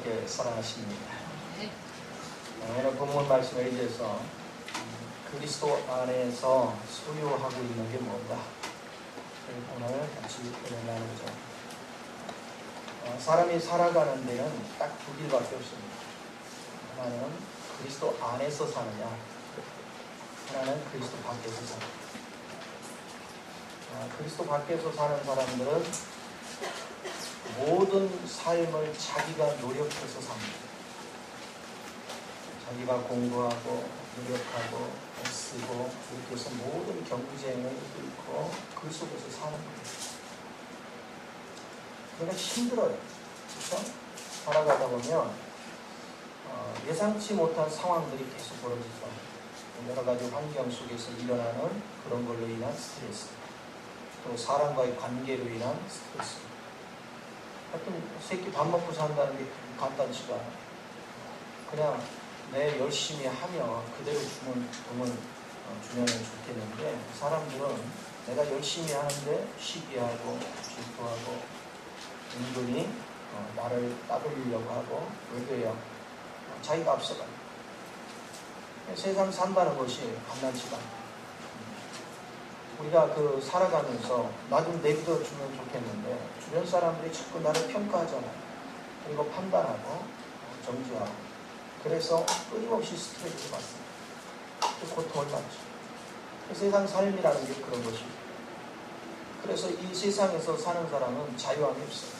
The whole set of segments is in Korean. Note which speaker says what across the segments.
Speaker 1: 어떻게 살아가십니까? 오늘 본문 말씀에 의해서 그리스도 안에서 소유하고 있는 게 뭔가 오늘 같이 나누죠. 사람이 살아가는 데는 딱 두 길밖에 없습니다. 하나는 그리스도 안에서 사느냐, 하나는 그리스도 밖에서 사느냐. 그리스도 밖에서 사는 사람들은 모든 삶을 자기가 노력해서 삽니다. 자기가 공부하고 노력하고 애쓰고 이렇게 해서 모든 경쟁을 뚫고 그 속에서 사는 거예요. 그러니까 힘들어요. 그렇죠? 살아가다 보면 예상치 못한 상황들이 계속 벌어지죠. 여러 가지 환경 속에서 일어나는 그런 걸로 인한 스트레스, 또 사람과의 관계로 인한 스트레스. 하여튼 새끼 밥 먹고 산다는 게 간단치가 않아요. 그냥 내 열심히 하며 그대로 주면 좋겠는데, 사람들은 내가 열심히 하는데 시기하고 질투하고 은근히 나를 따돌리려고 하고, 왜 그래요? 자기가 앞서가요. 세상 산다는 것이 간단치가 않아요. 우리가 살아가면서 나 좀 내믿어주면 좋겠는데 주변 사람들이 자꾸 나를 평가하잖아요. 그리고 판단하고 정지하고, 그래서 끊임없이 스트레스를 받습니다. 고통을 받죠. 세상 삶이라는 게 그런 것이죠. 그래서 이 세상에서 사는 사람은 자유함이 없어요.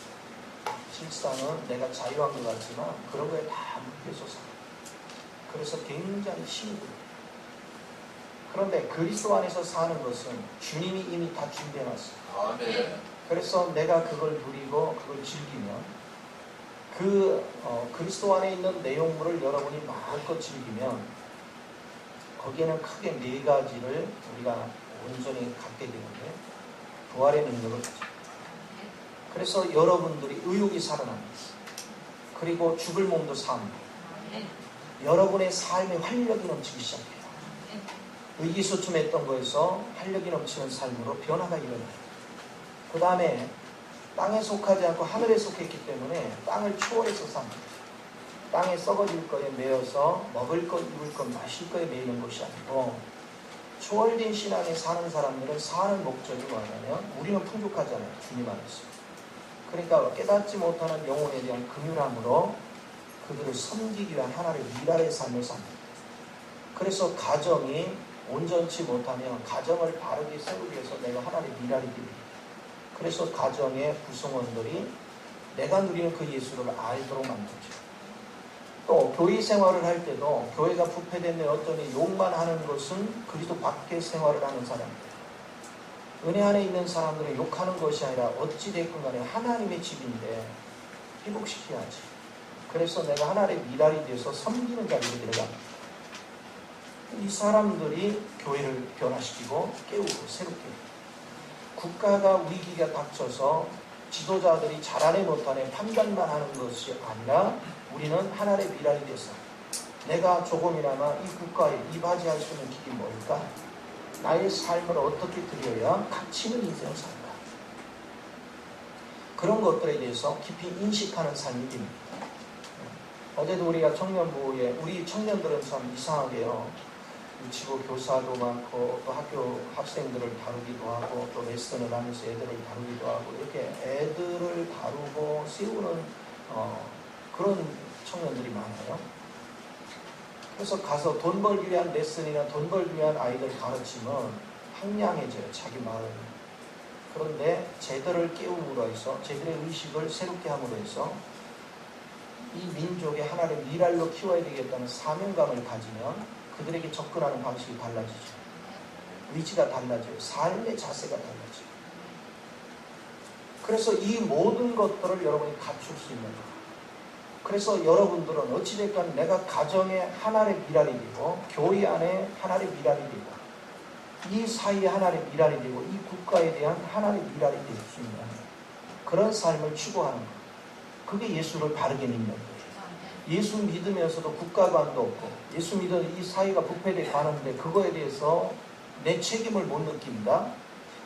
Speaker 1: 실상은 내가 자유한 것 같지만 그런 거에 다 묶여서 살아요. 그래서 굉장히 힘이 들어요. 그런데 그리스도 안에서 사는 것은 주님이 이미 다 준비해놨어요.
Speaker 2: 아멘.
Speaker 1: 그래서 내가 그걸 누리고 그걸 즐기면 그리스도 안에 있는 내용물을 여러분이 마음껏 즐기면 거기에는 크게 네 가지를 우리가 온전히 갖게 되는데, 부활의 능력을 가져요. 그래서 여러분들이 의욕이 살아납니다. 그리고 죽을 몸도 삽니다. 여러분의 삶에 활력이 넘치기 시작해요. 의기소침했던 거에서 활력이 넘치는 삶으로 변화가 일어나요. 그 다음에 땅에 속하지 않고 하늘에 속했기 때문에 땅을 초월해서 삽니다. 땅에 썩어질 거에 매여서 먹을 것, 입을 것, 마실 거에 매이는 것이 아니고, 초월된 신앙에 사는 사람들은 사는 목적이 뭐냐면, 우리는 풍족하잖아요. 주님 안에서. 그러니까 깨닫지 못하는 영혼에 대한 긍휼함으로 그들을 섬기기 위한 하나님의 미랄의 삶을 삽니다. 그래서 가정이 온전치 못하면 가정을 바르게 세우기 위해서 내가 하나님의 미랄이 됩니다. 그래서 가정의 구성원들이 내가 누리는 그 예수를 알도록 만들죠. 또 교회 생활을 할 때도 교회가 부패된 어떤 욕만 하는 것은 그리스도 밖의 생활을 하는 사람입니다. 은혜 안에 있는 사람들은 욕하는 것이 아니라 어찌됐건 간에 하나님의 집인데 회복시켜야지. 그래서 내가 하나님의 미랄이 되어서 섬기는 자리로 내려갑니다. 이 사람들이 교회를 변화시키고 깨우고 새롭게 해요. 국가가 위기가 닥쳐서 지도자들이 잘하네 못하네 판단만 하는 것이 아니라 우리는 하나님의 미랄이 돼서 내가 조금이나마 이 국가에 이바지할 수 있는 길이 뭘까? 나의 삶을 어떻게 드려야 가치 있는 인생을 살까? 그런 것들에 대해서 깊이 인식하는 삶이 됩니다. 어제도 우리가 청년부에, 우리 청년들은 참 이상하게요, 유치부 교사도 많고 또 학교 학생들을 다루기도 하고 또 레슨을 하면서 애들을 다루기도 하고, 이렇게 애들을 다루고 세우는 그런 청년들이 많아요. 그래서 가서 돈 벌기 위한 레슨이나 돈 벌기 위한 아이들 가르치면 황량해져요, 자기 마음이. 그런데 쟤들을 깨움으로 해서 쟤들의 의식을 새롭게 함으로 해서 이 민족의 하나님의 미랄로 키워야 되겠다는 사명감을 가지면 그들에게 접근하는 방식이 달라지죠. 의지가 달라져요. 삶의 자세가 달라져요. 그래서 이 모든 것들을 여러분이 갖출 수 있는 거예요. 그래서 여러분들은 어찌됐건 내가 가정에 하나의 미랄이 되고 교회 안에 하나의 미랄이 되고 이 사이에 하나의 미랄이 되고 이 국가에 대한 하나의 미랄이 될 수 있는 그런 삶을 추구하는 거예요. 그게 예수를 바르게 믿는 거예요. 예수 믿으면서도 국가관도 없고 예수 믿은 이 사회가 부패되어 가는데 그거에 대해서 내 책임을 못 느낀다.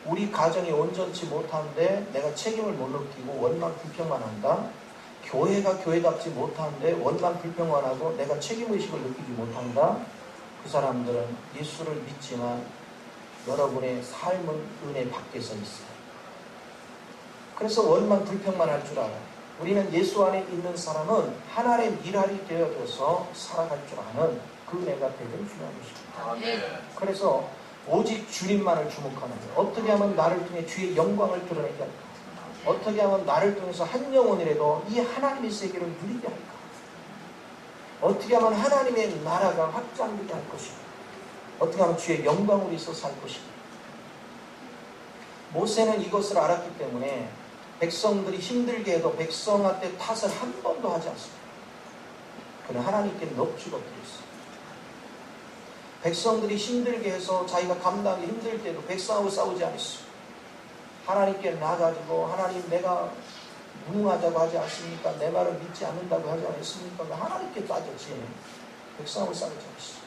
Speaker 1: 우리 가정이 온전치 못한데 내가 책임을 못 느끼고 원망 불평만 한다. 교회가 교회답지 못하는데 원만 불평만하고 내가 책임의식을 느끼지 못한다. 그 사람들은 예수를 믿지만 여러분의 삶은 은혜 밖에서 있어요. 그래서 원만 불평만 할 줄 알아요. 우리는 예수 안에 있는 사람은 하나님의 미랄이 되어져서 살아갈 줄 아는 그 은혜가 대단히 중요한 것입니다. 그래서 오직 주님만을 주목하는 거예요. 어떻게 하면 나를 통해 주의 영광을 드러내게 할까? 어떻게 하면 나를 통해서 한 영혼이라도 이 하나님의 세계를 누리게 할까? 어떻게 하면 하나님의 나라가 확장되게 할 것인가? 어떻게 하면 주의 영광으로 있어 살 것인가? 모세는 이것을 알았기 때문에 백성들이 힘들게 해도 백성한테 탓을 한 번도 하지 않습니다. 그는 하나님께 넋주고 드렸어요. 백성들이 힘들게 해서 자기가 감당하기 힘들 때도 백성하고 싸우지 않았어요. 하나님께 나가지고 하나님 내가 무능하다고 하지 않습니까? 내 말을 믿지 않는다고 하지 않았습니까? 하나님께 따졌지 백성하고 싸우지 않았어요.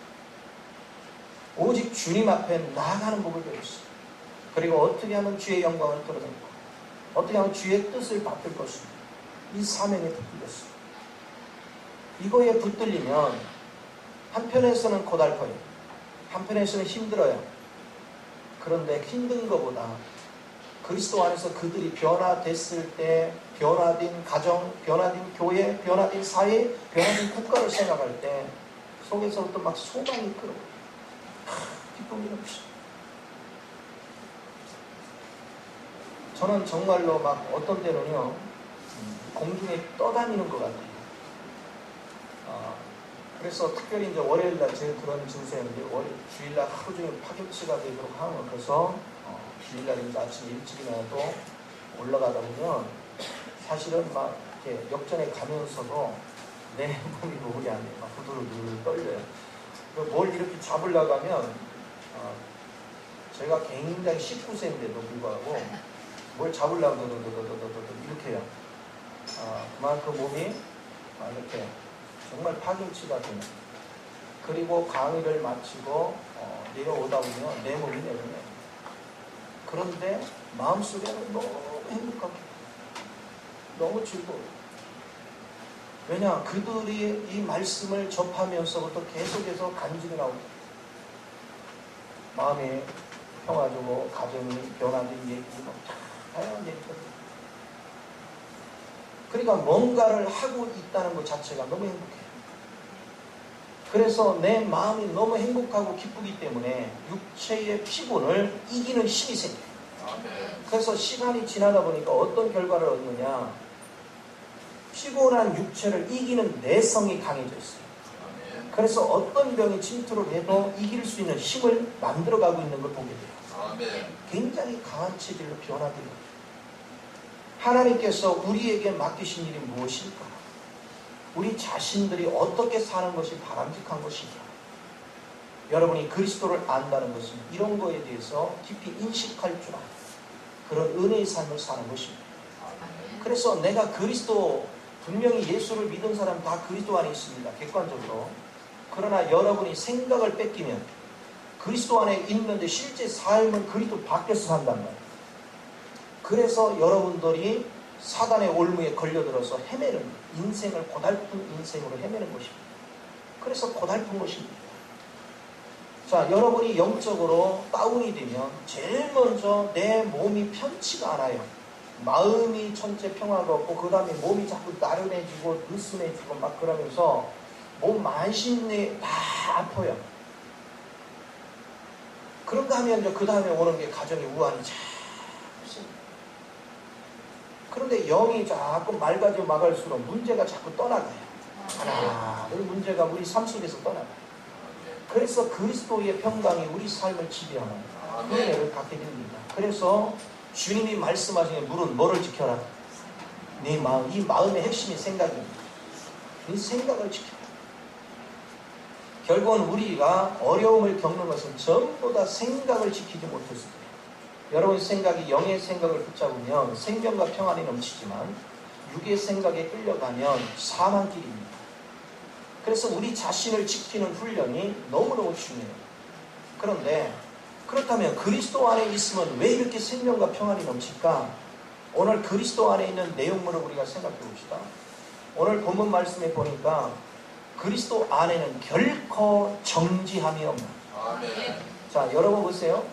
Speaker 1: 오직 주님 앞에 나아가는 법을 배웠어요. 그리고 어떻게 하면 주의 영광을 드러낼까? 어떻게 하면 주의 뜻을 받들 것인가? 이 사명에 붙들렸어요. 이거에 붙들리면 한편에서는 고달퍼요. 한편에서는 힘들어요. 그런데 힘든 것보다 그리스도 안에서 그들이 변화됐을 때 변화된 가정, 변화된 교회, 변화된 사회, 변화된 국가를 생각할 때 속에서부터 막 소망이 끓어요. 기쁨이 넘치죠. 저는 정말로 막 어떤 때는요 공중에 떠다니는 것 같아요. 그래서 특별히 이제 월요일날 제일 그런 증세인데 주일날 하루 종일 파김치가 되도록 하면 그래서 주일날 이제 아침 일찍이라도 올라가다 보면 사실은 막 이렇게 역전에 가면서도 내 몸이 노을이 안 돼요. 막 부들부들 떨려요. 뭘 이렇게 잡으려고 하면 제가 굉장히 19세인데도 불구하고 뭘 잡으려고 이렇게 해요. 그만큼 몸이 이렇게 정말 파김치가 되는. 그리고 강의를 마치고 내려오다 보면 내 몸이 내려오네요. 그런데 마음속에는 너무 행복하고 너무 즐거워요. 왜냐? 그들이 이 말씀을 접하면서부터 계속해서 간증이 나옵니다. 마음에 평화 주고 가정이 변화된 얘기, 다양한 얘기거든요. 그러니까 뭔가를 하고 있다는 것 자체가 너무 행복해요. 그래서 내 마음이 너무 행복하고 기쁘기 때문에 육체의 피곤을 이기는 힘이 생겨요. 그래서 시간이 지나다 보니까 어떤 결과를 얻느냐? 피곤한 육체를 이기는 내성이 강해져 있어요. 그래서 어떤 병이 침투를 해도 이길 수 있는 힘을 만들어가고 있는 걸 보게 돼요. 굉장히 강한 체질로 변화돼요. 하나님께서 우리에게 맡기신 일이 무엇일까? 우리 자신들이 어떻게 사는 것이 바람직한 것인가? 여러분이 그리스도를 안다는 것은 이런 거에 대해서 깊이 인식할 줄 아는 그런 은혜의 삶을 사는 것입니다. 그래서 내가 그리스도, 분명히 예수를 믿은 사람 다 그리스도 안에 있습니다. 객관적으로. 그러나 여러분이 생각을 뺏기면 그리스도 안에 있는데 실제 삶은 그리스도 밖에서 산단 말이에요. 그래서 여러분들이 사단의 올무에 걸려들어서 헤매는, 인생을 고달픈 인생으로 헤매는 것입니다. 그래서 고달픈 것입니다. 자, 여러분이 영적으로 다운이 되면 제일 먼저 내 몸이 편치가 않아요. 마음이 천체 평화가 없고 그 다음에 몸이 자꾸 나른해지고 느슨해지고 막 그러면서 몸 만신이 다 아파요. 그런가 하면 이제 그 다음에 오는 게 가정의 우환이 참 없습니다. 그런데 영이 자꾸 맑아지고 막을수록 문제가 자꾸 떠나가요. 하나, 문제가 우리 삶 속에서 떠나가요. 그래서 그리스도의 평강이 우리 삶을 지배하는 그 은혜를 갖게 됩니다. 그래서 주님이 말씀하시는 물은 뭐를 지켜라? 네 마음, 이 마음의 핵심이 생각입니다. 이 생각을 지켜라. 결국은 우리가 어려움을 겪는 것은 전부 다 생각을 지키지 못했을 때, 여러분의 생각이 영의 생각을 붙잡으면 생명과 평안이 넘치지만 육의 생각에 끌려가면 사망길입니다. 그래서 우리 자신을 지키는 훈련이 너무너무 중요해요. 그런데 그렇다면 그리스도 안에 있으면 왜 이렇게 생명과 평안이 넘칠까? 오늘 그리스도 안에 있는 내용물을 우리가 생각해 봅시다. 오늘 본문 말씀에 보니까 그리스도 안에는 결코 정지함이 없는.
Speaker 2: 아멘.
Speaker 1: 자, 여러분 보세요.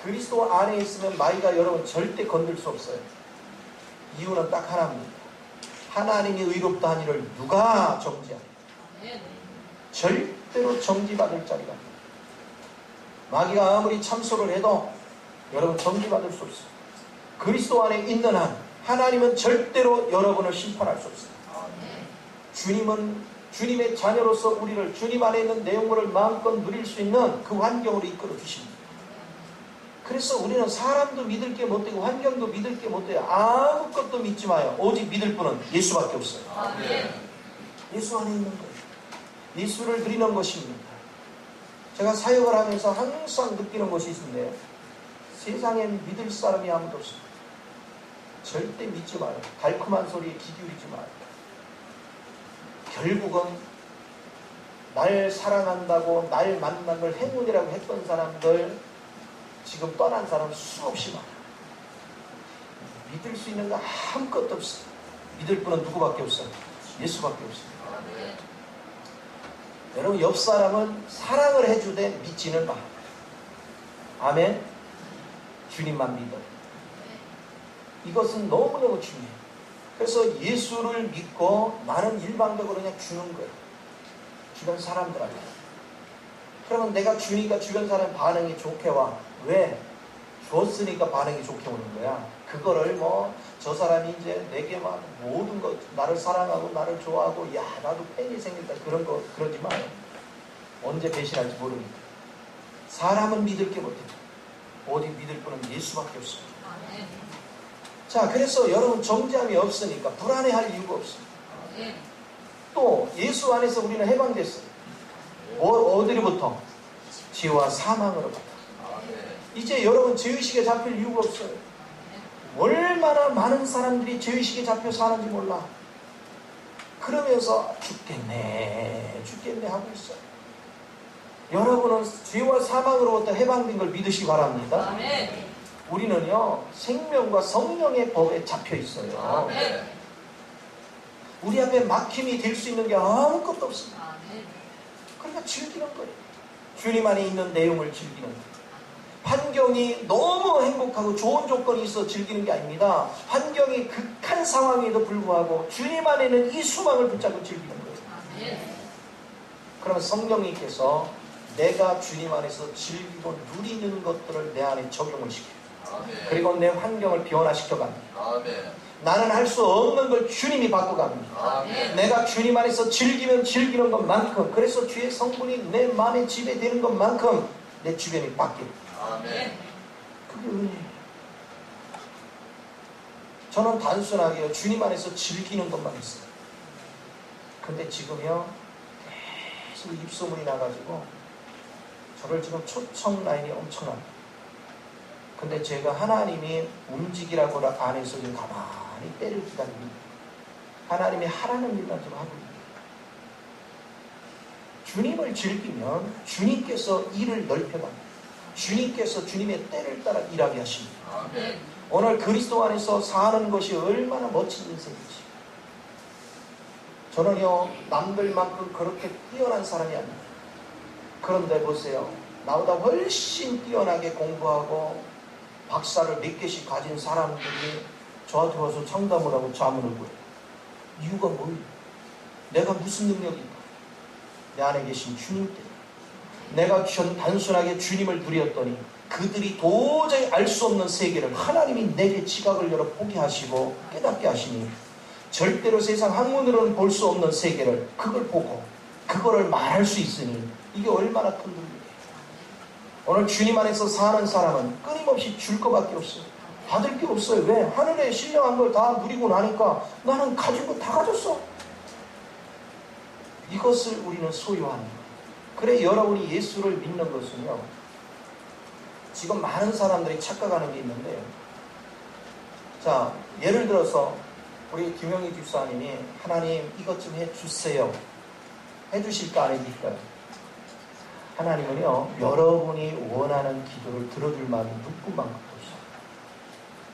Speaker 1: 그리스도 안에 있으면 마귀가 여러분 절대 건들 수 없어요. 이유는 딱 하나입니다. 하나님이 의롭다 한 일을 누가 정지하냐? 절대로 정지받을 자리가 없어요. 마귀가 아무리 참소를 해도 여러분 정지받을 수 없어요. 그리스도 안에 있는 한 하나님은 절대로 여러분을 심판할 수 없어요. 주님은 주님의 자녀로서 우리를 주님 안에 있는 내용물을 마음껏 누릴 수 있는 그 환경으로 이끌어 주십니다. 그래서 우리는 사람도 믿을 게 못되고 환경도 믿을 게 못돼요. 아무것도 믿지 마요. 오직 믿을 분은 예수밖에 없어요. 예수 안에 있는 거예요. 예수를 드리는 것입니다. 제가 사역을 하면서 항상 느끼는 것이 있는데 세상엔 믿을 사람이 아무도 없어요. 절대 믿지 마요. 달콤한 소리에 귀 기울이지 마요. 결국은 날 사랑한다고 날 만난 걸 행운이라고 했던 사람들 지금 떠난 사람 수없이 많아요. 믿을 수 있는 거 아무것도 없어요. 믿을 분은 누구밖에 없어요? 예수밖에 없어요. 여러분 옆 사람은 사랑을 해주되 믿지는 마. 아멘. 주님만 믿어. 이것은 너무너무 중요해요. 그래서 예수를 믿고 나는 일방적으로 그냥 주는 거예요. 주변 사람들한테. 그러면 내가 주니까 주변 사람 반응이 좋게 와. 왜? 줬으니까 반응이 좋게 오는 거야. 그거를 뭐 저 사람이 이제 내게만 모든 것 나를 사랑하고 나를 좋아하고 야 나도 팬이 생겼다 그런 거 그러지 마요. 언제 배신할지 모르니까. 사람은 믿을 게 못해. 오직 믿을 분은 예수밖에 없습니다. 자, 그래서 여러분 정죄함이 없으니까 불안해할 이유가 없어요. 또 예수 안에서 우리는 해방됐어요. 어디로부터? 죄와 사망으로부터. 이제 여러분 죄의식에 잡힐 이유가 없어요. 얼마나 많은 사람들이 죄의식에 잡혀 사는지 몰라. 그러면서 죽겠네 하고 있어요. 여러분은 죄와 사망으로부터 해방된 걸 믿으시기 바랍니다. 우리는요 생명과 성령의 법에 잡혀 있어요. 우리 앞에 막힘이 될 수 있는 게 아무것도 없습니다. 그러니까 즐기는 거예요. 주님 안에 있는 내용을 즐기는 거예요. 환경이 너무 행복하고 좋은 조건이 있어 즐기는 게 아닙니다. 환경이 극한 상황에도 불구하고 주님 안에는 이 수망을 붙잡고 즐기는 거예요. 그러면 성령님께서 내가 주님 안에서 즐기고 누리는 것들을 내 안에 적용을 시켜요. 그리고 내 환경을 변화시켜 갑니다. 나는 할 수 없는 걸 주님이 바꿔갑니다. 내가 주님 안에서 즐기면 즐기는 것만큼, 그래서 주의 성분이 내 마음에 지배되는 것만큼 내 주변이 바뀝니다. 그게 은혜예요. 저는 단순하게 주님 안에서 즐기는 것만 했어요. 근데 지금요 계속 입소문이 나가지고 저를 지금 초청 라인이 엄청납니다. 근데 제가 하나님이 움직이라고 안에서 지금 가만히 때를 기다립니다. 하나님이 하라는 일만 좀 하고 있습니다. 주님을 즐기면 주님께서 일을 넓혀갑니다. 주님께서 주님의 때를 따라 일하게 하십니다. 오늘 그리스도 안에서 사는 것이 얼마나 멋진 인생인지. 저는요 남들만큼 그렇게 뛰어난 사람이 아닙니다. 그런데 보세요, 나보다 훨씬 뛰어나게 공부하고 박사를 몇 개씩 가진 사람들이 저한테 와서 상담을 하고 자문을 구해요. 이유가 뭐예요? 내가 무슨 능력인가? 내 안에 계신 주님 때문에. 내가 단순하게 주님을 누렸더니 그들이 도저히 알 수 없는 세계를 하나님이 내게 지각을 열어 보게 하시고 깨닫게 하시니 절대로 세상 학문으로는 볼 수 없는 세계를 그걸 보고 그거를 말할 수 있으니 이게 얼마나 큰 능력이에요. 오늘 주님 안에서 사는 사람은 끊임없이 줄 것밖에 없어요. 받을 게 없어요. 왜? 하늘에 신령한 걸 다 누리고 나니까 나는 가진 거 다 가졌어. 이것을 우리는 소유합니다. 그래 여러분이 예수를 믿는 것은요, 지금 많은 사람들이 착각하는 게 있는데, 자 예를 들어서 우리 김영희 집사님이 하나님 이것 좀 해주세요 해주실까 안 해주실까요? 하나님은요 여러분이 원하는 기도를 들어줄 마음이 누구만큼 있어요.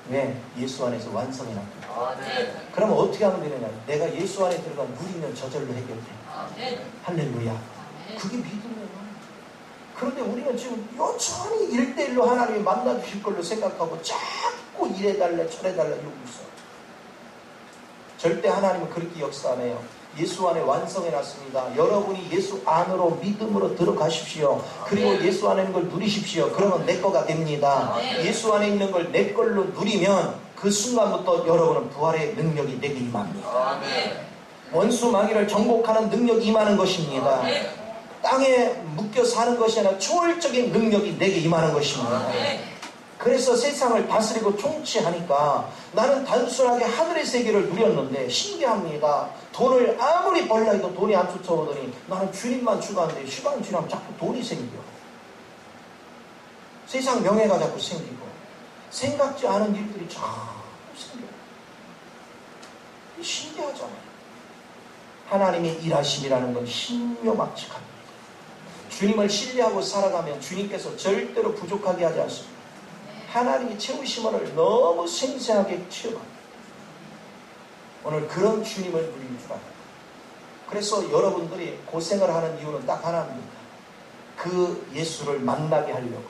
Speaker 1: 왜? 예수 안에서 완성해놨거든.
Speaker 2: 아멘.
Speaker 1: 그러면 어떻게 하면 되느냐? 내가 예수 안에 들어가 누리면 저절로 해결돼.
Speaker 2: 아멘.
Speaker 1: 할렐루야.
Speaker 2: 아멘.
Speaker 1: 그게 믿음이에요. 그런데 우리는 지금 여전히 1대1로 하나님이 만나주실 걸로 생각하고 자꾸 이래달래 저래달래 이러고 있어. 절대 하나님은 그렇게 역사 안 해요. 예수 안에 완성해놨습니다. 여러분이 예수 안으로 믿음으로 들어가십시오. 그리고 예수 안에 있는 걸 누리십시오. 그러면 내 거가 됩니다. 예수 안에 있는 걸 내 걸로 누리면 그 순간부터 여러분은 부활의 능력이 내게 임합니다. 원수 마귀를 정복하는 능력이 임하는 것입니다. 땅에 묶여 사는 것이 아니라 초월적인 능력이 내게 임하는 것입니다. 그래서 세상을 다스리고 통치하니까 나는 단순하게 하늘의 세계를 누렸는데 신기합니다. 돈을 아무리 벌라 해도 돈이 안 쫓아오더니 나는 주님만 추구하는데 시간이 지나면 자꾸 돈이 생겨. 세상 명예가 자꾸 생기고 생각지 않은 일들이 자꾸 생겨. 신기하잖아요. 하나님의 일하심이라는 건 신묘막측합니다. 주님을 신뢰하고 살아가면 주님께서 절대로 부족하게 하지 않습니다. 하나님이 채우심을 너무 생생하게 체험합니다. 오늘 그런 주님을 누릴 줄 알아요. 그래서 여러분들이 고생을 하는 이유는 딱 하나입니다. 그 예수를 만나게 하려고.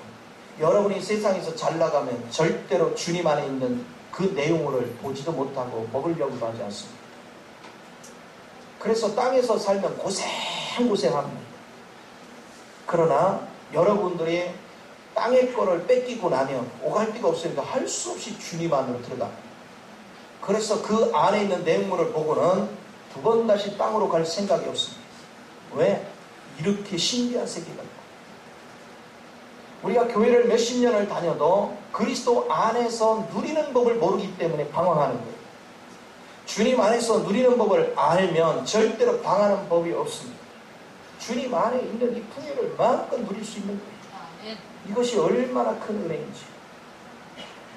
Speaker 1: 여러분이 세상에서 잘 나가면 절대로 주님 안에 있는 그 내용을 보지도 못하고 먹으려고 하지 않습니다. 그래서 땅에서 살면 고생합니다. 그러나 여러분들이 땅의 거를 뺏기고 나면 오갈 데가 없으니까 할 수 없이 주님 안으로 들어갑니다. 그래서 그 안에 있는 내용물을 보고는 두 번 다시 땅으로 갈 생각이 없습니다. 왜? 이렇게 신비한 세계가 있다. 우리가 교회를 몇십 년을 다녀도 그리스도 안에서 누리는 법을 모르기 때문에 방황하는 거예요. 주님 안에서 누리는 법을 알면 절대로 방하는 법이 없습니다. 주님 안에 있는 이 풍요를 마음껏 누릴 수 있는 거예요. 이것이 얼마나 큰 은혜인지.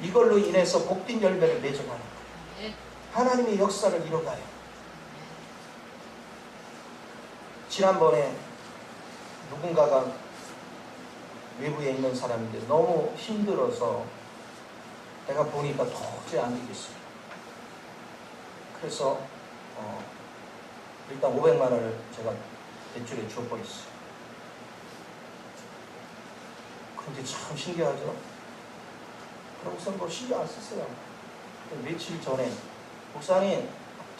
Speaker 1: 이걸로 인해서 복된 열매를 맺어가는 거예요. 하나님의 역사를 이뤄가요. 지난번에 누군가가 외부에 있는 사람인데 너무 힘들어서 내가 보니까 도저히 안 되겠어요. 그래서 일단 500만 원을 제가 대출에 줘버렸어요. 근데 참 신기하죠? 그러고서 뭐 신경 안 썼어요. 며칠 전에 목사님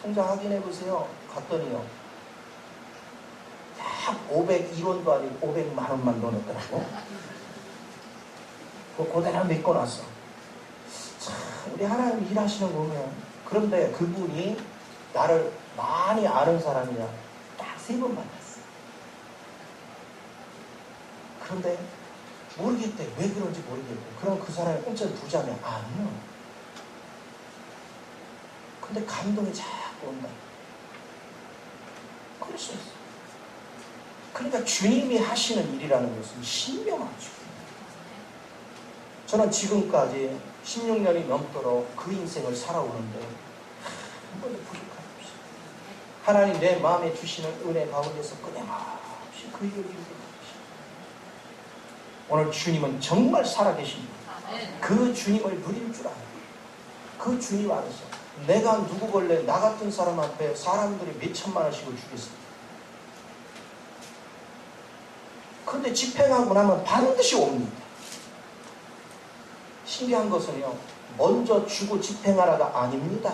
Speaker 1: 통장 확인해보세요. 갔더니요. 딱 501원도 아니고 500만 원만 넣어놨더라고. 그대로 믿고 났어. 참 우리 하나님 일하시는 거 보면. 그런데 그분이 나를 많이 아는 사람이야. 딱 3번 만났어. 그런데 모르겠대. 왜 그런지 모르겠고. 그럼 그 사람이 공짜로 부자면 아니요. 근데 감동이 자꾸 온다. 그럴 수 있어. 그러니까 주님이 하시는 일이라는 것은 신명하죠. 저는 지금까지 16년이 넘도록 그 인생을 살아오는데 한 번도 부족함이 없어요. 하나님 내 마음에 주시는 은혜 가운데서 끊임없이 그 일을 이루고 오늘 주님은 정말 살아계십니다. 그 주님을 누릴 줄 알아요. 그 주님 안에서 내가 누구걸래 나 같은 사람 앞에 사람들이 몇 천만 원씩을 주겠습니다. 그런데 집행하고 나면 반드시 옵니다. 신기한 것은요. 먼저 주고 집행하라가 아닙니다.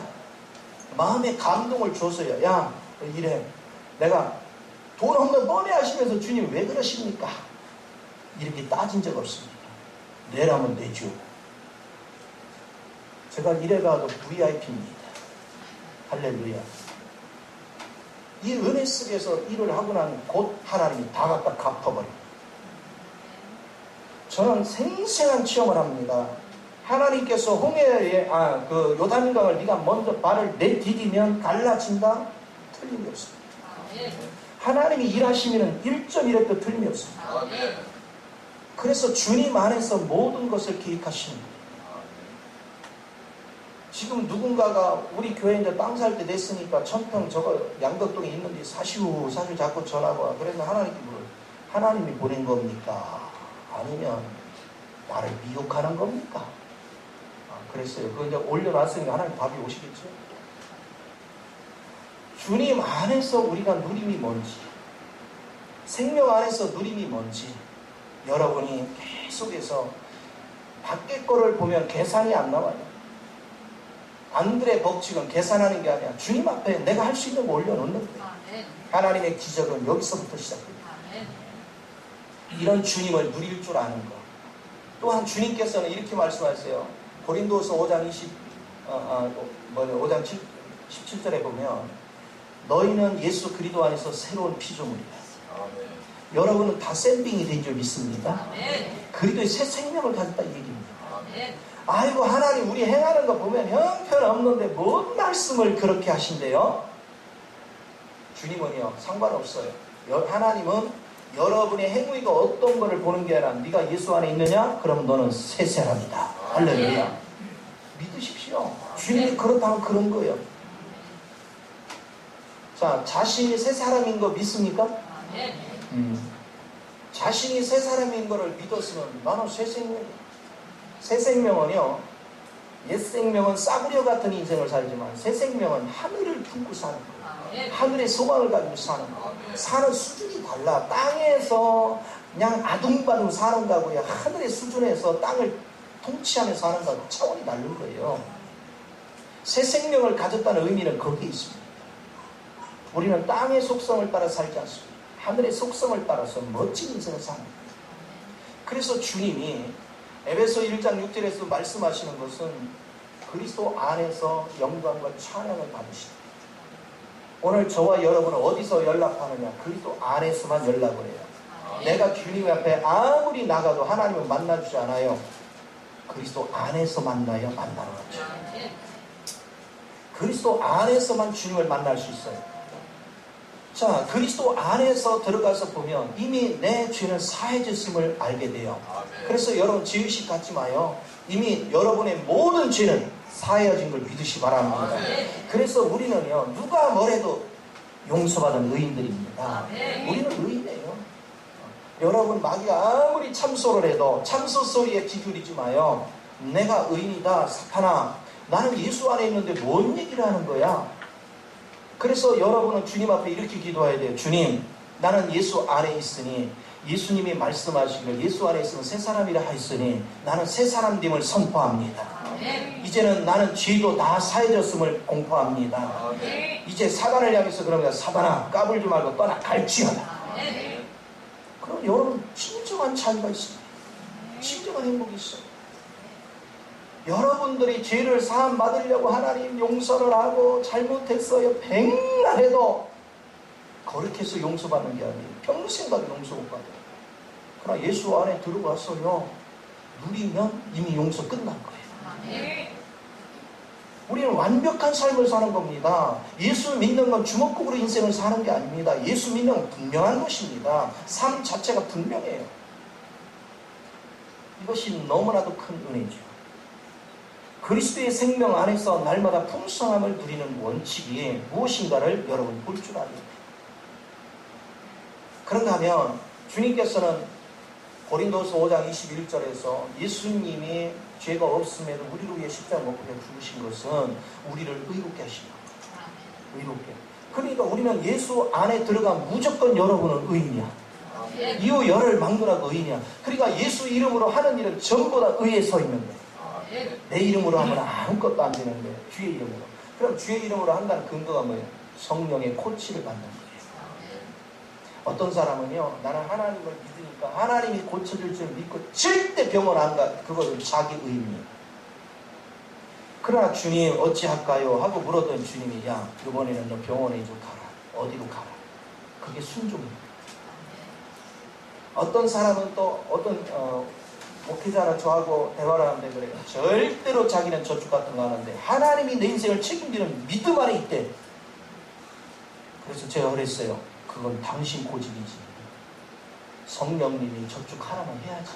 Speaker 1: 마음에 감동을 줘서요. 야 이래 내가 돈 없는 뻔히 하시면서 주님 왜 그러십니까? 이렇게 따진 적 없습니다. 내라면 내죠. 제가 이래가도 VIP입니다. 할렐루야. 이 은혜 속에서 일을 하고 나면 곧 하나님이 다 갖다 갚아버려요. 저는 생생한 체험을 합니다. 하나님께서 홍해에 그 요단강을 네가 먼저 발을 내디디면 갈라진다? 틀림이 없습니다. 하나님이 일하시면 1.1획도 틀림이 없습니다. 그래서 주님 안에서 모든 것을 기획하십니다. 지금 누군가가 우리 교회인데 땅 살 때 냈으니까 천평 저거 양덕동에 있는데 사시오 자꾸 전화가 와. 그래서 하나님이 보낸 겁니까? 아니면 나를 미혹하는 겁니까? 그랬어요. 그거 이제 올려놨으니까 하나님 답이 오시겠죠. 주님 안에서 우리가 누림이 뭔지, 생명 안에서 누림이 뭔지, 여러분이 계속해서 밖에 거를 보면 계산이 안 나와요. 안드레 법칙은 계산하는 게 아니라 주님 앞에 내가 할 수 있는 거 올려놓는 거예요. 하나님의 기적은 여기서부터 시작돼요. 이런 주님을 누릴 줄 아는 것. 또한 주님께서는 이렇게 말씀하세요. 고린도서 5장 5장 17절에 보면 너희는 예수 그리스도 안에서 새로운 피조물이다. 여러분은 다 샌빙이 된 줄 믿습니까? 그리스도의 새 생명을 가졌다 이 얘기입니다. 아이고 하나님 우리 행하는 거 보면 형편없는데 뭔 말씀을 그렇게 하신대요? 주님은요 상관없어요. 하나님은 여러분의 행위가 어떤 거를 보는 게 아니라 네가 예수 안에 있느냐? 그럼 너는 새 사람이다. 할렐루야. 믿으십시오. 주님이 그렇다면 그런 거예요. 자, 자신이 새 사람인 거 믿습니까? 자신이 새 사람인 거를 믿었으면 나는 새 생명은요, 옛 생명은 싸구려 같은 인생을 살지만 새 생명은 하늘을 품고 사는 거예요. 하늘의 소망을 가지고 사는 거예요. 사는 수준이 달라. 땅에서 그냥 아둥바둥 사는 거고요. 하늘의 수준에서 땅을 통치하면서 사는 거하고 차원이 다른 거예요. 새 생명을 가졌다는 의미는 거기에 있습니다. 우리는 땅의 속성을 따라 살지 않습니다. 하늘의 속성을 따라서 멋진 인생을 사는 거예요. 그래서 주님이 에베소 1장 6절에서 말씀하시는 것은 그리스도 안에서 영광과 찬양을 받으시다. 오늘 저와 여러분은 어디서 연락하느냐? 그리스도 안에서만 연락을 해요. 내가 주님 앞에 아무리 나가도 하나님은 만나주지 않아요. 그리스도 안에서 만나야 만나는 거죠. 그리스도 안에서만 주님을 만날 수 있어요. 자, 그리스도 안에서 들어가서 보면 이미 내 죄는 사해졌음을 알게 돼요. 그래서 여러분 죄의식 갖지 마요. 이미 여러분의 모든 죄는 사해진 걸 믿으시 바랍니다. 그래서 우리는요, 누가 뭐래도 용서받은 의인들입니다. 우리는 의인이에요. 여러분 마귀가 아무리 참소를 해도 참소 소리에 귀 기울이지 마요. 내가 의인이다. 사탄아, 나는 예수 안에 있는데 뭔 얘기를 하는 거야? 그래서 여러분은 주님 앞에 이렇게 기도해야 돼요. 주님, 나는 예수 안에 있으니 예수님이 말씀하시기를 예수 안에 있으면 새 사람이라 하였으니 나는 새 사람됨을 선포합니다. 이제는 나는 죄도 다 사해졌음을 공포합니다. 이제 사단을 향해서 그럽니다. 사단아, 까불지 말고 떠나 갈지어다. 그럼 여러분 진정한 자유가 있습니다. 진정한 행복이 있어요. 여러분들이 죄를 사함 받으려고 하나님 용서를 하고 잘못했어요 백날 해도 그렇게 해서 용서받는 게 아니에요. 평생 가도 용서 못 받아요. 그러나 예수 안에 들어가서요 누리면 이미 용서 끝난 거예요. 우리는 완벽한 삶을 사는 겁니다. 예수 믿는 건 주먹국으로 인생을 사는 게 아닙니다. 예수 믿는 건 분명한 것입니다. 삶 자체가 분명해요. 이것이 너무나도 큰 은혜죠. 그리스도의 생명 안에서 날마다 풍성함을 누리는 원칙이 무엇인가를 여러분 볼 줄 알아야 돼요. 그런가 하면 주님께서는 고린도서 5장 21절에서 예수님이 죄가 없음에도 우리를 위해 십자가 못 박혀 죽으신 것은 우리를 의롭게 하시는 거예요. 의롭게. 그러니까 우리는 예수 안에 들어가면 무조건 여러분은 의인이야. 이후 열을 막론하고 의인이야. 그러니까 예수 이름으로 하는 일은 전부 다 의에 서 있는 거예요. 내 이름으로 하면 아무것도 안 되는데 주의 이름으로. 그럼 주의 이름으로 한다는 근거가 뭐예요? 성령의 코치를 받는 거예요. 어떤 사람은요, 나는 하나님을 믿으니까 하나님이 고쳐줄 줄 믿고 절대 병원 안 가. 그것은 자기 의미예요. 그러나 주님 어찌할까요? 하고 물었더니 주님이 야, 이번에는 너 병원에 좀 가라. 어디로 가라. 그게 순종입니다. 어떤 사람은 또 어떤 목회자나 저하고 대화를 하는데 그래요. 절대로 자기는 저축 같은 거 하는데 하나님이 내 인생을 책임지는 믿음 안에 있대. 그래서 제가 그랬어요. 그건 당신 고집이지. 성령님이 저축 하나만 해야지.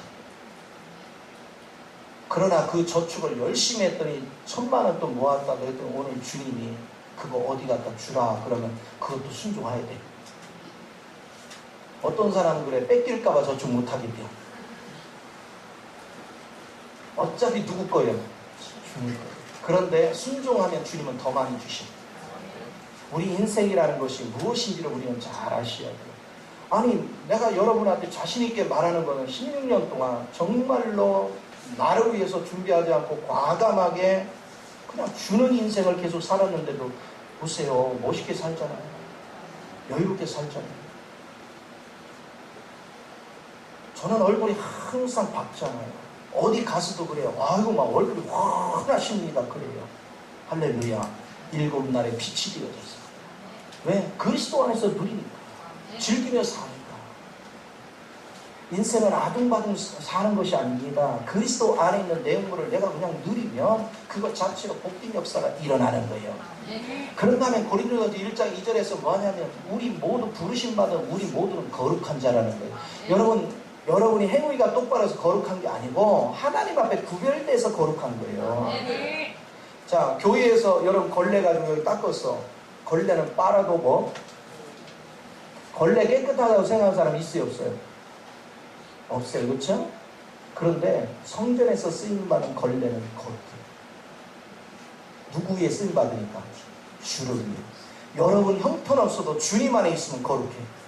Speaker 1: 그러나 그 저축을 열심히 했더니 1,000만 원 또 모았다 그랬더니 오늘 주님이 그거 어디 갖다 주라 그러면 그것도 순종해야 돼. 어떤 사람은 그래. 뺏길까봐 저축 못하겠대요. 어차피 누구 거예요? 주는 거예요. 그런데 순종하면 주님은 더 많이 주십니다. 우리 인생이라는 것이 무엇인지를 우리는 잘 아셔야 돼요. 아니, 내가 여러분한테 자신있게 말하는 거는 16년 동안 정말로 나를 위해서 준비하지 않고 과감하게 그냥 주는 인생을 계속 살았는데도 보세요. 멋있게 살잖아요. 여유롭게 살잖아요. 저는 얼굴이 항상 밝잖아요. 어디 가서도 그래요. 아이고, 막 얼굴이 환하십니다. 그래요. 할렐루야. 7날에 빛이 되어졌어요. 왜? 그리스도 안에서 누리니까. 즐기며 사니까. 인생은 아둥바둥 사는 것이 아닙니다. 그리스도 안에 있는 내용물을 내가 그냥 누리면 그것 자체로 복된 역사가 일어나는 거예요. 그런가 하면 고린도전서 1장 2절에서 뭐하냐면 우리 모두 부르심받은 우리 모두는 거룩한 자라는 거예요. 여러분이 행위가 똑바로 해서 거룩한 게 아니고 하나님 앞에 구별돼서 거룩한 거예요. 자, 교회에서 여러분 걸레 가지고 여기 닦았어. 걸레는 빨아도 뭐? 걸레 깨끗하다고 생각하는 사람 있어요, 없어요? 없어요, 그렇죠? 그런데 성전에서 쓰임받은 걸레는 거룩해요. 누구 위에 쓰임받으니까? 주를 위해. 여러분 형편없어도 주님 안에 있으면 거룩해요.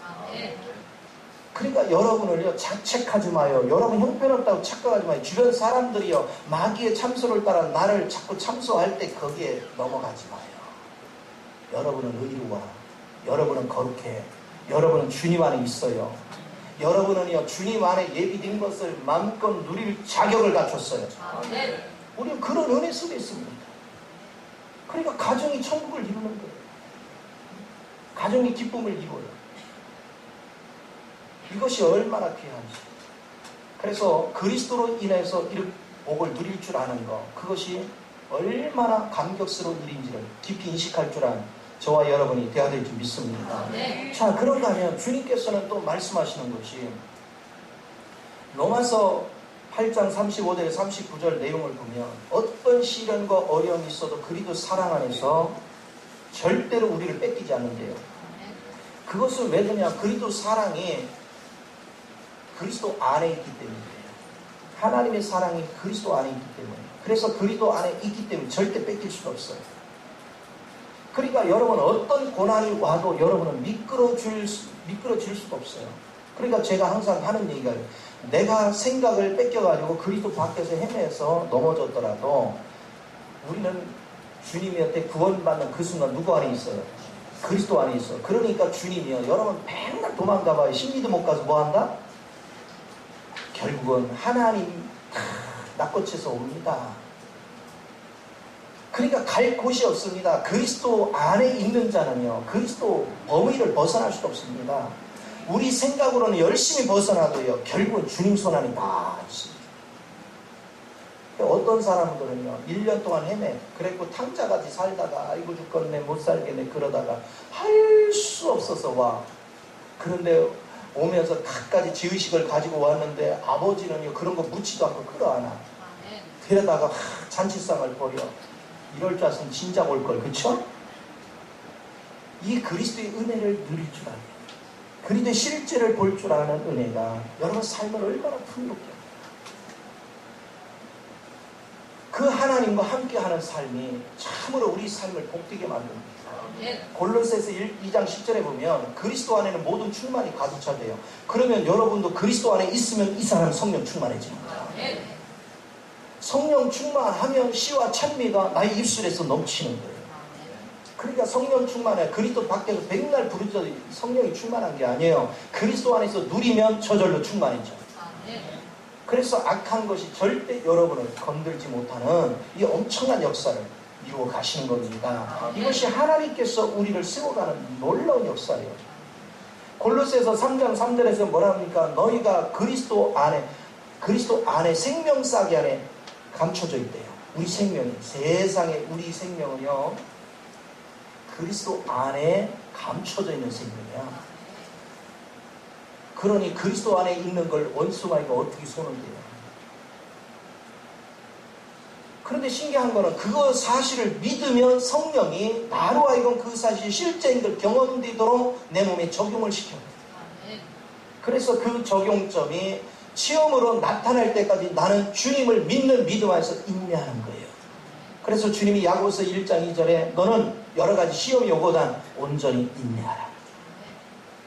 Speaker 1: 그러니까 여러분을요, 자책하지 마요. 여러분 형편없다고 착각하지 마요. 주변 사람들이요, 마귀의 참소를 따라 나를 자꾸 참소할 때 거기에 넘어가지 마요. 여러분은 의로워. 여러분은 거룩해. 여러분은 주님 안에 있어요. 여러분은요, 주님 안에 예비된 것을 마음껏 누릴 자격을 갖췄어요. 우리는 그런 은혜 속에 있습니다. 그러니까 가정이 천국을 이루는 거예요. 가정이 기쁨을 이루어요. 이것이 얼마나 귀한지. 그래서 그리스도로 인해서 이런 복을 누릴 줄 아는 것, 그것이 얼마나 감격스러운 일인지를 깊이 인식할 줄 아는 저와 여러분이 되어야 될 줄 믿습니다. 자, 그런가 하면 주님께서는 또 말씀하시는 것이 로마서 8장 35절 39절 내용을 보면 어떤 시련과 어려움이 있어도 그리도 사랑 안에서 절대로 우리를 뺏기지 않는데요. 그것을 왜 그러냐? 그리도 사랑이 그리스도 안에 있기 때문이에요. 하나님의 사랑이 그리스도 안에 있기 때문에. 그래서 그리스도 안에 있기 때문에 절대 뺏길 수가 없어요. 그러니까 여러분 어떤 고난이 와도 여러분은 미끄러질 수가 없어요. 그러니까 제가 항상 하는 얘기가 내가 생각을 뺏겨가지고 그리스도 밖에서 헤매서 넘어졌더라도 우리는 주님한테 구원받는 그 순간 누구 안에 있어요? 그리스도 안에 있어요. 그러니까 주님이요, 여러분 맨날 도망가봐요. 심리도 못 가서 뭐한다? 결국은 하나님 낚고쳐서 옵니다. 그러니까 갈 곳이 없습니다. 그리스도 안에 있는 자는요, 그리스도 범위를 벗어날 수도 없습니다. 우리 생각으로는 열심히 벗어나도요, 결국은 주님 손 안에 다 있습니다. 어떤 사람들은요, 1년 동안 헤매, 그랬고 탕자같이 살다가 아이고 죽겠네, 못 살겠네, 그러다가 할 수 없어서 와. 그런데 오면서 갖가지 지의식을 가지고 왔는데 아버지는요, 그런 거 묻지도 않고 끌어안아. 그러다가 잔치상을 벌여. 이럴 줄 알았으면 진작 올걸, 그쵸? 이 그리스도의 은혜를 누릴 줄 알아요. 그리스도의 실제를 볼 줄 아는 은혜가 여러분 삶을 얼마나 풍요롭게, 그 하나님과 함께하는 삶이 참으로 우리 삶을 복되게 만듭니다. 골로새서 2장 10절에 보면 그리스도 안에는 모든 충만이 가득 차대요. 그러면 여러분도 그리스도 안에 있으면 이 사람 성령 충만해집니다. 성령 충만하면 시와 찬미가 나의 입술에서 넘치는 거예요. 그러니까 성령 충만해. 그리스도 밖에서 백날 부르짖어도 성령이 충만한 게 아니에요. 그리스도 안에서 누리면 저절로 충만해져. 그래서 악한 것이 절대 여러분을 건들지 못하는 이 엄청난 역사를 이루어 가시는 겁니다. 이것이 하나님께서 우리를 세워가는 놀라운 역사예요. 골로새서 3장 3절에서 뭐라 합니까? 너희가 그리스도 안에 생명싸개 안에 감춰져 있대요. 우리 생명이, 세상에 우리 생명은요, 그리스도 안에 감춰져 있는 생명이야. 그러니 그리스도 안에 있는 걸 원수마귀가 어떻게 손을 대요? 그런데 신기한 거는 그거 사실을 믿으면 성령이 나로 하여금 그 사실이 실제인 걸 경험되도록 내 몸에 적용을 시켜요. 그래서 그 적용점이 체험으로 나타날 때까지 나는 주님을 믿는 믿음 안에서 인내하는 거예요. 그래서 주님이 야고보서 1장 2절에 너는 여러 가지 시험이 오거든 온전히 인내하라.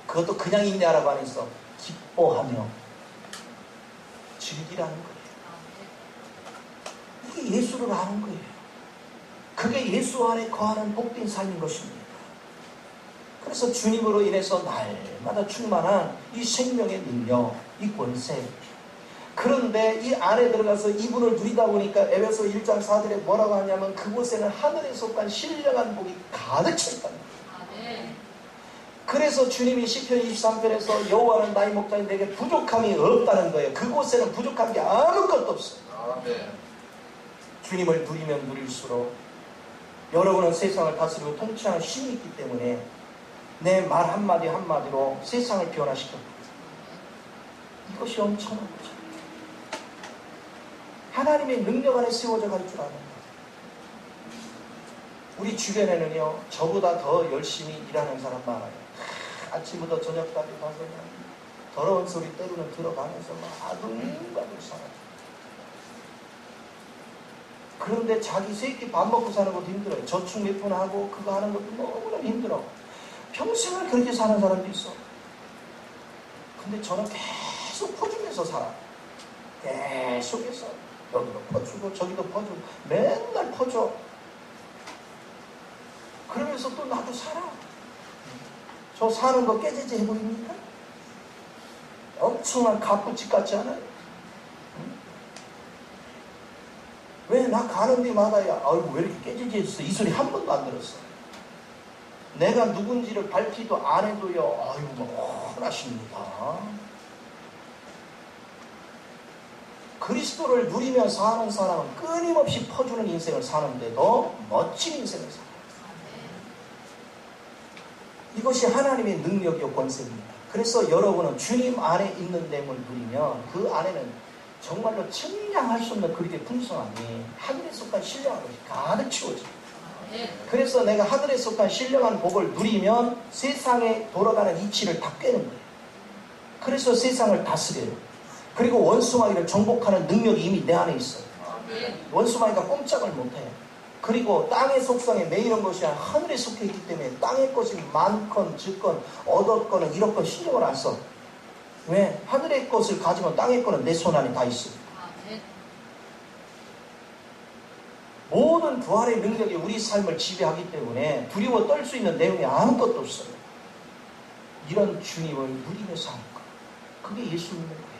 Speaker 1: 그것도 그냥 인내하라고 안 했어. 기뻐하며 즐기라는 거예요. 이게 예수를 아는 거예요. 그게 예수 안에 거하는 복된 삶인 것입니다. 그래서 주님으로 인해서 날마다 충만한 이 생명의 능력, 이 권세. 그런데 이 안에 들어가서 이분을 누리다 보니까 에베소 1장 4절에 뭐라고 하냐면 그곳에는 하늘에 속한 신령한 복이 가득 차 있다. 그래서 주님이 시편 23편에서 여호와는 나의 목자인 내게 부족함이 없다는 거예요. 그곳에는 부족한 게 아무것도 없어요. 주님을 누리면 누릴수록 여러분은 세상을 다스리고 통치하는 힘이 있기 때문에 내 말 한마디 한마디로 세상을 변화시켰다. 이것이 엄청난 거죠. 하나님의 능력 안에 세워져 갈 줄 아는 거예요. 우리 주변에는요, 저보다 더 열심히 일하는 사람 많아요. 아침부터 저녁까지 가서 더러운 소리 때로는 들어가면서 막 아둥바둥 살아요. 그런데 자기 새끼 밥 먹고 사는 것도 힘들어요. 저축 몇 푼 하고 그거 하는 것도 너무나 힘들어. 평생을 그렇게 사는 사람도 있어. 근데 저는 계속 퍼주면서 살아. 계속해서 여기도 퍼주고 저기도 퍼주고 맨날 퍼줘. 그러면서 또 나도 살아. 저 사는 거 깨지지 해보입니까? 엄청난 갑부집 같지 않아요? 왜 나 가는 데마다야 아이고 왜 이렇게 깨지지 했어? 이 소리 한 번도 안 들었어. 내가 누군지를 밝히도 안 해도요 아이고 뭐 훤하십니다. 그리스도를 누리며 사는 사람은 끊임없이 퍼주는 인생을 사는데도 멋진 인생을 살아요. 이것이 하나님의 능력이요 권세입니다. 그래서 여러분은 주님 안에 있는 됨을 누리면 그 안에는 정말로 측량할 수 없는 그렇게 풍성함이 하늘에 속한 신령한 것이 가득 채워져요. 그래서 내가 하늘에 속한 신령한 복을 누리면 세상에 돌아가는 이치를 다 꿰는 거예요. 그래서 세상을 다스려요. 그리고 원수마귀를 정복하는 능력이 이미 내 안에 있어요. 원수마귀가 꼼짝을 못해요. 그리고 땅의 속성에 매이는 것이 아니라 하늘에 속해 있기 때문에 땅의 것이 많건 적건 얻었거나 잃었건 신경을 안 써. 왜? 하늘의 것을 가지면 땅의 거는 내 손 안에 다 있어요. 모든 부활의 능력이 우리 삶을 지배하기 때문에 두려워 떨 수 있는 내용이 아무것도 없어요. 이런 주님을 누리며 사는 것. 그게 예수 믿는 거예요.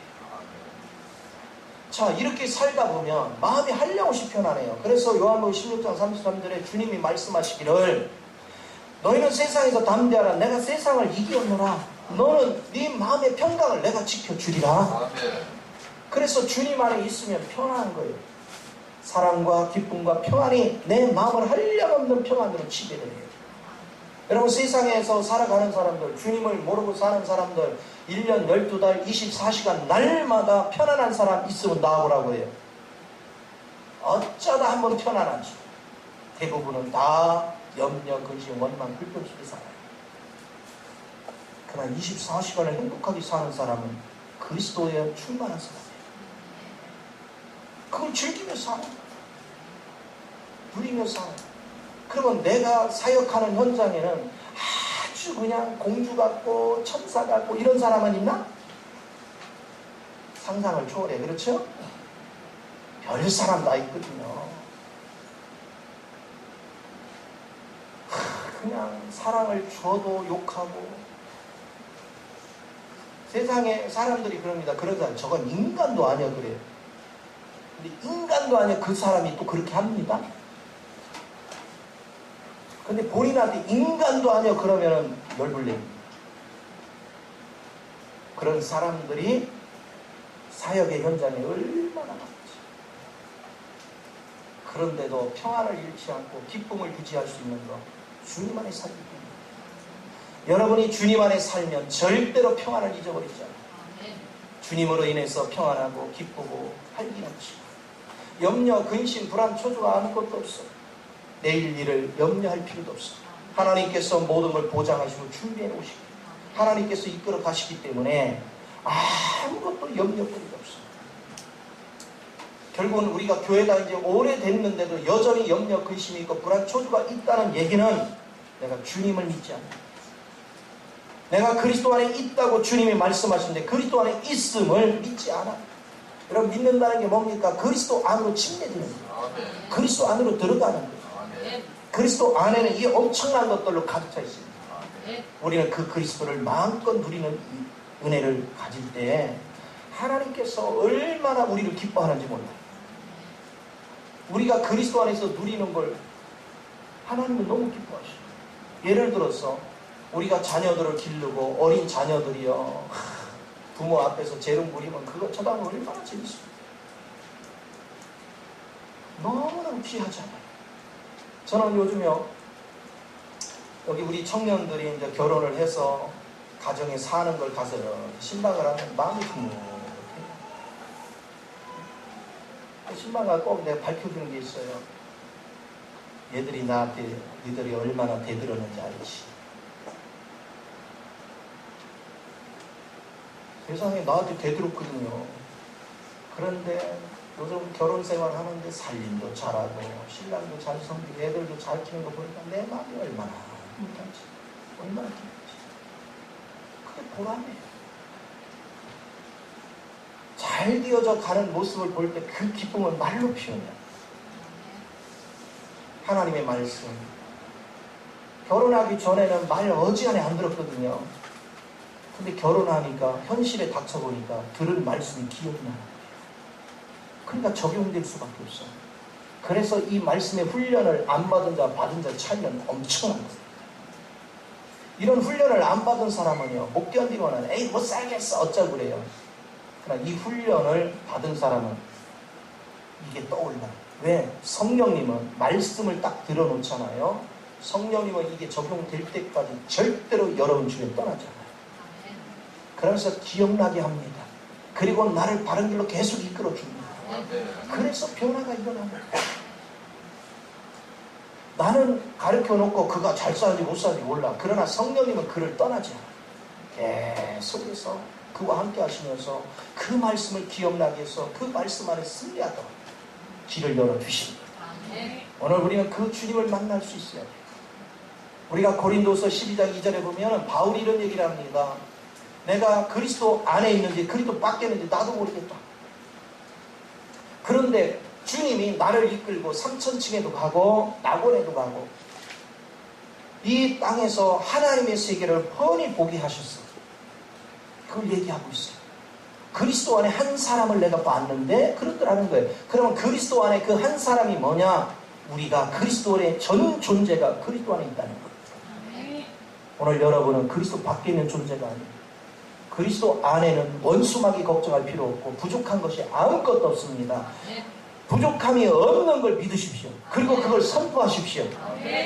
Speaker 1: 자, 이렇게 살다 보면 마음이 한량없이 편하네요. 그래서 요한복음 16장 33절에 주님이 말씀하시기를 너희는 세상에서 담대하라. 내가 세상을 이기었노라. 너는 네 마음의 평강을 내가 지켜주리라. 그래서 주님 안에 있으면 편안한 거예요. 사랑과 기쁨과 평안이 내 마음을 한량없는 평안으로 지배를 해요. 여러분 세상에서 살아가는 사람들, 주님을 모르고 사는 사람들 1년 12달 24시간 날마다 편안한 사람 있으면 나오라고 해요. 어쩌다 한번 편안하지. 대부분은 다 염려, 근심, 원망, 불평 속에 살아요. 그러나 24시간을 행복하게 사는 사람은 그리스도에 충만한 사람이에요. 그걸 즐기며 사는 거예요. 누리며 사는 거예요. 그러면 내가 사역하는 현장에는 아주 그냥 공주 같고 천사 같고 이런 사람은 있나? 상상을 초월해. 그렇죠? 별 사람 다 있거든요. 그냥 사랑을 줘도 욕하고 세상에 사람들이 그럽니다. 그러잖아요. 저건 인간도 아니야 그래요. 근데 인간도 아니야 그 사람이 또 그렇게 합니다. 근데 본인한테 인간도 아니야 그러면은 열불냅니다. 그런 사람들이 사역의 현장에 얼마나 많지. 그런데도 평안을 잃지 않고 기쁨을 유지할 수 있는 것 주님 안에 살기 때문에 여러분이 주님 안에 살면 절대로 평안을 잊어버리지 않아요. 주님으로 인해서 평안하고 기쁘고 활기 넘치고 염려, 근심, 불안, 초조가 아무것도 없어요. 내일 일을 염려할 필요도 없어요. 하나님께서 모든 걸 보장하시고 준비해 놓으시고 하나님께서 이끌어 가시기 때문에 아무것도 염려거리가 없어요. 결국은 우리가 교회가 이제 오래됐는데도 여전히 염려, 근심이 있고 불안, 초조가 있다는 얘기는 내가 주님을 믿지 않는다. 내가 그리스도 안에 있다고 주님이 말씀하시는데 그리스도 안에 있음을 믿지 않아. 여러분, 믿는다는 게 뭡니까? 그리스도 안으로 침례되는 거예요. 그리스도 안으로 들어가는 거예요. 그리스도 안에는 이 엄청난 것들로 가득 차 있습니다. 우리는 그 그리스도를 마음껏 누리는 이 은혜를 가질 때 하나님께서 얼마나 우리를 기뻐하는지 몰라요. 우리가 그리스도 안에서 누리는 걸 하나님은 너무 기뻐하셔요. 예를 들어서 우리가 자녀들을 기르고 어린 자녀들이요, 부모 앞에서 재롱 부리면 그거 쳐다보면 얼마나 재밌습니까? 너무너무 귀하잖아요. 저는 요즘요, 여기 우리 청년들이 이제 결혼을 해서 가정에 사는 걸 가서 신방을 하면 마음이 흐뭇해요. 신방을 꼭 내가 밝혀주는 게 있어요. 얘들이 나한테 너희들이 얼마나 대들었는지 알지? 세상에 나한테 대들었거든요. 그런데 요즘 결혼 생활 하는데 살림도 잘하고 신랑도 잘 섬기고 애들도 잘 키우는 거 보니까 내 마음이 얼마나 행복한지, 얼마나 기쁜지. 그게 보람이에요. 잘 되어져 가는 모습을 볼 때 그 기쁨은 말로 표현해요. 하나님의 말씀. 결혼하기 전에는 말 어지간히 안 들었거든요. 근데 결혼하니까 현실에 닥쳐보니까 들은 말씀이 기억이 나요. 그러니까 적용될 수밖에 없어요. 그래서 이 말씀의 훈련을 안 받은 자 받은 자 차이는 엄청난 거예요. 이런 훈련을 안 받은 사람은요, 못 견디고는 에이 못 살겠어 어쩌고 그래요. 그러나 이 훈련을 받은 사람은 이게 떠올라요. 왜? 성령님은 말씀을 딱 들어놓잖아요. 성령님은 이게 적용될 때까지 절대로 여러분 주변에 떠나지 않아요. 그래서 기억나게 합니다. 그리고 나를 바른 길로 계속 이끌어 줍니다. 그래서 변화가 일어나는 거예요. 나는 가르쳐놓고 그가 잘 사는지 못 사는지 몰라. 그러나 성령님은 그를 떠나지 않아요. 계속해서 그와 함께 하시면서 그 말씀을 기억나게 해서 그 말씀 안에 승리하도록 길을 열어주십니다. 오늘 우리는 그 주님을 만날 수 있어요. 우리가 고린도서 12장 2절에 보면 바울이 이런 얘기를 합니다. 내가 그리스도 안에 있는지 그리스도 밖에 있는지 나도 모르겠다. 그런데 주님이 나를 이끌고 삼천층에도 가고 낙원에도 가고 이 땅에서 하나님의 세계를 뻔히 보게 하셨어. 그걸 얘기하고 있어요. 그리스도 안에 한 사람을 내가 봤는데 그렇더라는 거예요. 그러면 그리스도 안에 그 한 사람이 뭐냐? 우리가 그리스도 안에 전 존재가 그리스도 안에 있다는 거예요. 오늘 여러분은 그리스도 밖에 있는 존재가 아니에요. 그리스도 안에는 원수마귀 걱정할 필요 없고 부족한 것이 아무것도 없습니다. 부족함이 없는 걸 믿으십시오. 그리고 그걸 선포하십시오.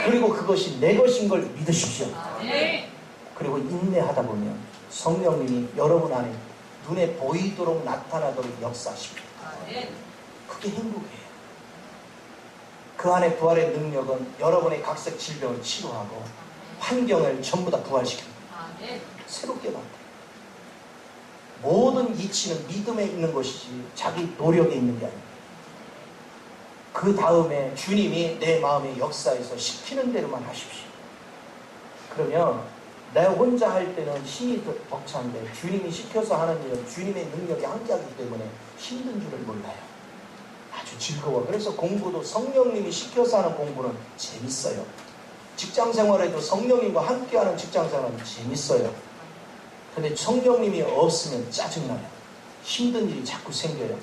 Speaker 1: 그리고 그것이 내 것인 걸 믿으십시오. 그리고 인내하다 보면 성령님이 여러분 안에 눈에 보이도록 나타나도록 역사하십니다. 그게 행복이에요. 그 안에 부활의 능력은 여러분의 각색 질병을 치료하고 환경을 전부 다 부활시킵니다. 새롭게 만들어요. 모든 이치는 믿음에 있는 것이지 자기 노력에 있는 게 아닙니다. 그 다음에 주님이 내 마음의 역사에서 시키는 대로만 하십시오. 그러면 내가 혼자 할 때는 힘이 벅찬데 주님이 시켜서 하는 일은 주님의 능력이 함께하기 때문에 힘든 줄을 몰라요. 아주 즐거워. 그래서 공부도 성령님이 시켜서 하는 공부는 재밌어요. 직장생활에도 성령님과 함께하는 직장생활은 재밌어요. 근데 성령님이 없으면 짜증나요. 힘든 일이 자꾸 생겨요.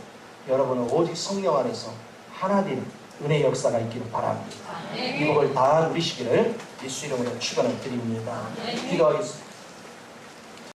Speaker 1: 여러분은 오직 성령 안에서 하나 된 은혜 역사가 있기를 바랍니다. 이 복을 다 누리시기를 예수 이름으로 축원을 드립니다. 기도하겠습니다.